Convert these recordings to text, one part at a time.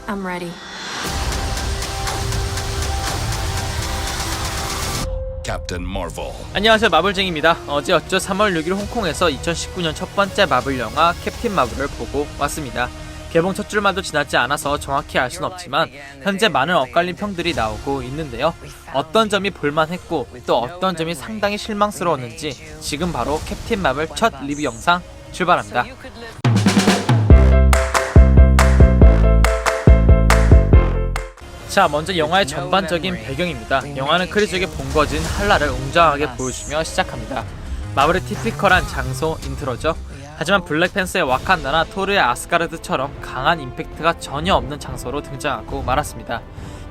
I'm ready. Captain Marvel. 안녕하세요, 마블쟁입니다. 어제였죠. 3월 6일 홍콩에서 2019년 첫 번째 마블 영화 캡틴 마블을 보고 왔습니다. 개봉 첫 줄만도 지나지 않아서 정확히 알 순 없지만 현재 많은 엇갈린 평들이 나오고 있는데요. 어떤 점이 볼만했고 또 어떤 점이 상당히 실망스러웠는지 지금 바로 캡틴 마블 첫 리뷰 영상 출발합니다. 자, 먼저 영화의 전반적인 배경입니다. 영화는 크리족의 본거지인 한라를 웅장하게 보여주며 시작합니다. 마블의 티피컬한 장소 인트로죠. 하지만 블랙팬서의 와칸다나 토르의 아스가르드처럼 강한 임팩트가 전혀 없는 장소로 등장하고 말았습니다.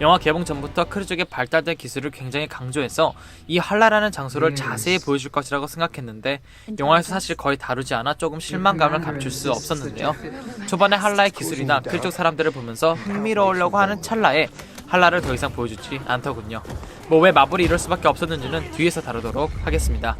영화 개봉 전부터 크리족의 발달된 기술을 굉장히 강조해서 이 한라라는 장소를 자세히 보여줄 것이라고 생각했는데 영화에서 사실 거의 다루지 않아 조금 실망감을 감출 수 없었는데요. 초반에 한라의 기술이나 크리족 사람들을 보면서 흥미로우려고 하는 찰나에 한라를 더 이상 보여주지 않더군요. 왜 마블이 이럴 수밖에 없었는지는 뒤에서 다루도록 하겠습니다.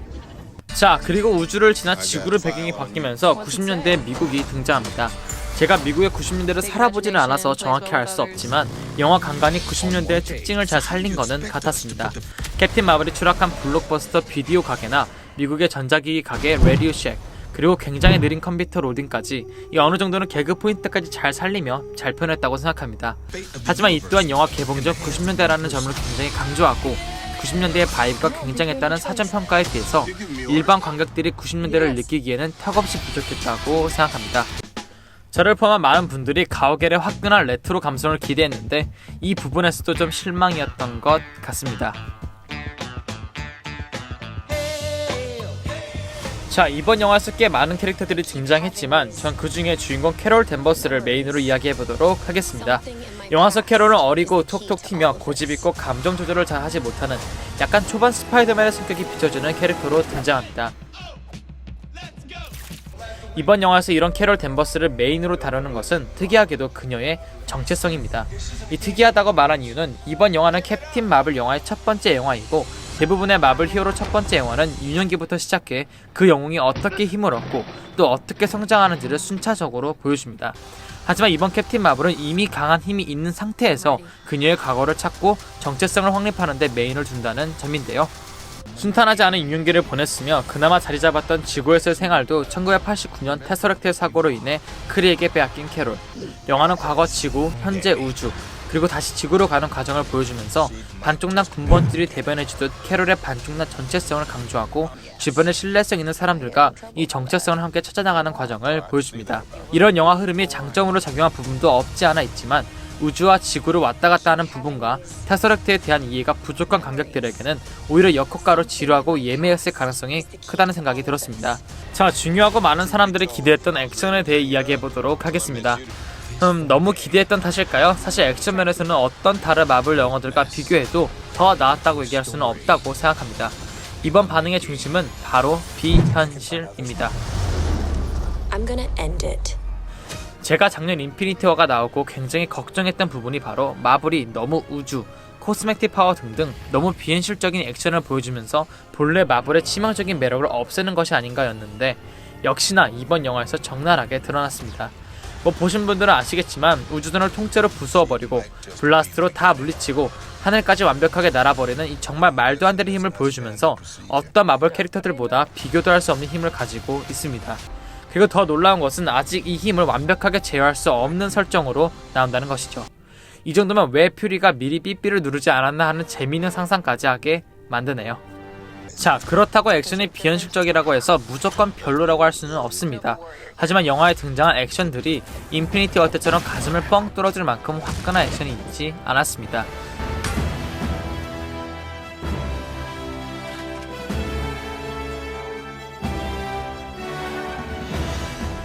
자, 그리고 우주를 지나 지구로 배경이 바뀌면서 90년대 미국이 등장합니다. 제가 미국의 90년대를 살아보지는 않아서 정확히 알 수 없지만 영화 간간히 90년대의 특징을 잘 살린 거는 같았습니다. 캡틴 마블이 추락한 블록버스터 비디오 가게나 미국의 전자기기 가게 레디오 쉑, 그리고 굉장히 느린 컴퓨터 로딩까지 이 어느 정도는 개그 포인트까지 잘 살리며 잘 표현했다고 생각합니다. 하지만 이 또한 영화 개봉 전 90년대라는 점을 굉장히 강조하고 90년대의 바이브가 굉장했다는 사전평가에 비해서 일반 관객들이 90년대를 느끼기에는 턱없이 부족했다고 생각합니다. 저를 포함한 많은 분들이 가오갤의 화끈한 레트로 감성을 기대했는데 이 부분에서도 좀 실망이었던 것 같습니다. 자, 이번 영화에서 꽤 많은 캐릭터들이 등장했지만 전 그 중에 주인공 캐롤 댄버스를 메인으로 이야기해보도록 하겠습니다. 영화 속 캐롤은 어리고 톡톡 튀며 고집있고 감정 조절을 잘 하지 못하는 약간 초반 스파이더맨의 성격이 비춰지는 캐릭터로 등장합니다. 이번 영화에서 이런 캐롤 댄버스를 메인으로 다루는 것은 특이하게도 그녀의 정체성입니다. 이 특이하다고 말한 이유는 이번 영화는 캡틴 마블 영화의 첫 번째 영화이고 대부분의 마블 히어로 첫 번째 영화는 유년기부터 시작해 그 영웅이 어떻게 힘을 얻고 또 어떻게 성장하는지를 순차적으로 보여줍니다. 하지만 이번 캡틴 마블은 이미 강한 힘이 있는 상태에서 그녀의 과거를 찾고 정체성을 확립하는 데 메인을 둔다는 점인데요. 순탄하지 않은 유년기를 보냈으며 그나마 자리 잡았던 지구에서의 생활도 1989년 테서렉트의 사고로 인해 크리에게 빼앗긴 캐롤. 영화는 과거 지구, 현재 우주, 그리고 다시 지구로 가는 과정을 보여주면서 반쪽난 군번들이 대변해주듯 캐롤의 반쪽난 전체성을 강조하고 주변에 신뢰성 있는 사람들과 이 정체성을 함께 찾아나가는 과정을 보여줍니다. 이런 영화 흐름이 장점으로 작용한 부분도 없지 않아 있지만 우주와 지구를 왔다 갔다 하는 부분과 테서렉트에 대한 이해가 부족한 관객들에게는 오히려 역효과로 지루하고 예매했을 가능성이 크다는 생각이 들었습니다. 자, 중요하고 많은 사람들이 기대했던 액션에 대해 이야기해보도록 하겠습니다. 너무 기대했던 탓일까요? 사실 액션 면에서는 어떤 다른 마블 영화들과 비교해도 더 나았다고 얘기할 수는 없다고 생각합니다. 이번 반응의 중심은 바로 비현실입니다. I'm gonna end it. 제가 작년 인피니티 워가 나오고 굉장히 걱정했던 부분이 바로 마블이 너무 우주, 코스메틱 파워 등등 너무 비현실적인 액션을 보여주면서 본래 마블의 치명적인 매력을 없애는 것이 아닌가였는데 역시나 이번 영화에서 적나라하게 드러났습니다. 보신 분들은 아시겠지만 우주선을 통째로 부수어버리고 블라스트로 다 물리치고 하늘까지 완벽하게 날아버리는 이 정말 말도 안 되는 힘을 보여주면서 어떤 마블 캐릭터들보다 비교도 할 수 없는 힘을 가지고 있습니다. 그리고 더 놀라운 것은 아직 이 힘을 완벽하게 제어할 수 없는 설정으로 나온다는 것이죠. 이 정도면 왜 퓨리가 미리 삐삐를 누르지 않았나 하는 재미있는 상상까지 하게 만드네요. 자, 그렇다고 액션이 비현실적이라고 해서 무조건 별로라고 할 수는 없습니다. 하지만 영화에 등장한 액션들이 인피니티 워 때처럼 가슴을 뻥 뚫어줄 만큼 화끈한 액션이 있지 않았습니다.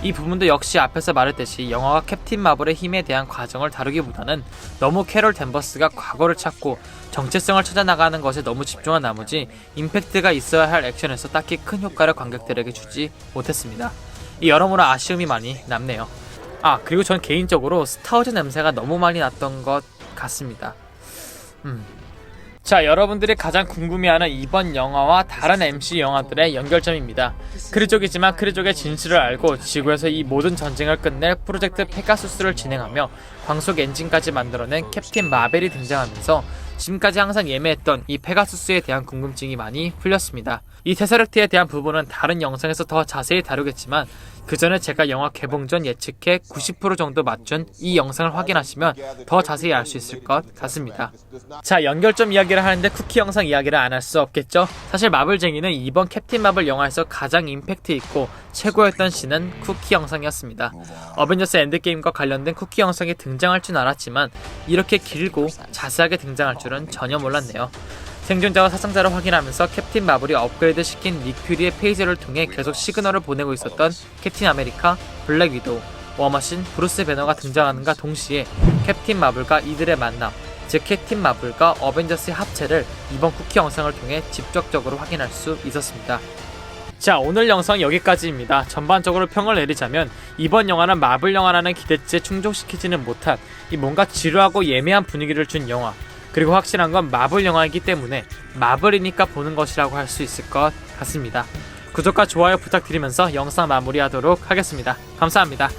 이 부분도 역시 앞에서 말했듯이 영화가 캡틴 마블의 힘에 대한 과정을 다루기보다는 너무 캐롤 댄버스가 과거를 찾고 정체성을 찾아나가는 것에 너무 집중한 나머지 임팩트가 있어야 할 액션에서 딱히 큰 효과를 관객들에게 주지 못했습니다. 이 여러모로 아쉬움이 많이 남네요. 그리고 전 개인적으로 스타워즈 냄새가 너무 많이 났던 것 같습니다. 자, 여러분들이 가장 궁금해하는 이번 영화와 다른 MC 영화들의 연결점입니다. 크리족이지만 크리족의 진실을 알고 지구에서 이 모든 전쟁을 끝낼 프로젝트 페가수스를 진행하며 광속 엔진까지 만들어낸 캡틴 마벨이 등장하면서 지금까지 항상 예매했던 이 페가수스에 대한 궁금증이 많이 풀렸습니다. 이 테서렉트에 대한 부분은 다른 영상에서 더 자세히 다루겠지만 그 전에 제가 영화 개봉 전 예측해 90% 정도 맞춘 이 영상을 확인하시면 더 자세히 알 수 있을 것 같습니다. 자, 연결점 이야기를 하는데 쿠키 영상 이야기를 안 할 수 없겠죠? 사실 마블쟁이는 이번 캡틴 마블 영화에서 가장 임팩트 있고 최고였던 씬은 쿠키 영상이었습니다. 어벤져스 엔드게임과 관련된 쿠키 영상이 등장할 줄 알았지만 이렇게 길고 자세하게 등장할 줄은 전혀 몰랐네요. 생존자와 사상자를 확인하면서 캡틴 마블이 업그레이드 시킨 닉 퓨리의 페이지를 통해 계속 시그널을 보내고 있었던 캡틴 아메리카, 블랙 위도우, 워머신, 브루스 배너가 등장하는가 동시에 캡틴 마블과 이들의 만남, 즉 캡틴 마블과 어벤져스의 합체를 이번 쿠키 영상을 통해 직접적으로 확인할 수 있었습니다. 자, 오늘 영상 여기까지입니다. 전반적으로 평을 내리자면 이번 영화는 마블 영화라는 기대치에 충족시키지는 못한 이 뭔가 지루하고 예매한 분위기를 준 영화, 그리고 확실한 건 마블 영화이기 때문에 마블이니까 보는 것이라고 할 수 있을 것 같습니다. 구독과 좋아요 부탁드리면서 영상 마무리하도록 하겠습니다. 감사합니다.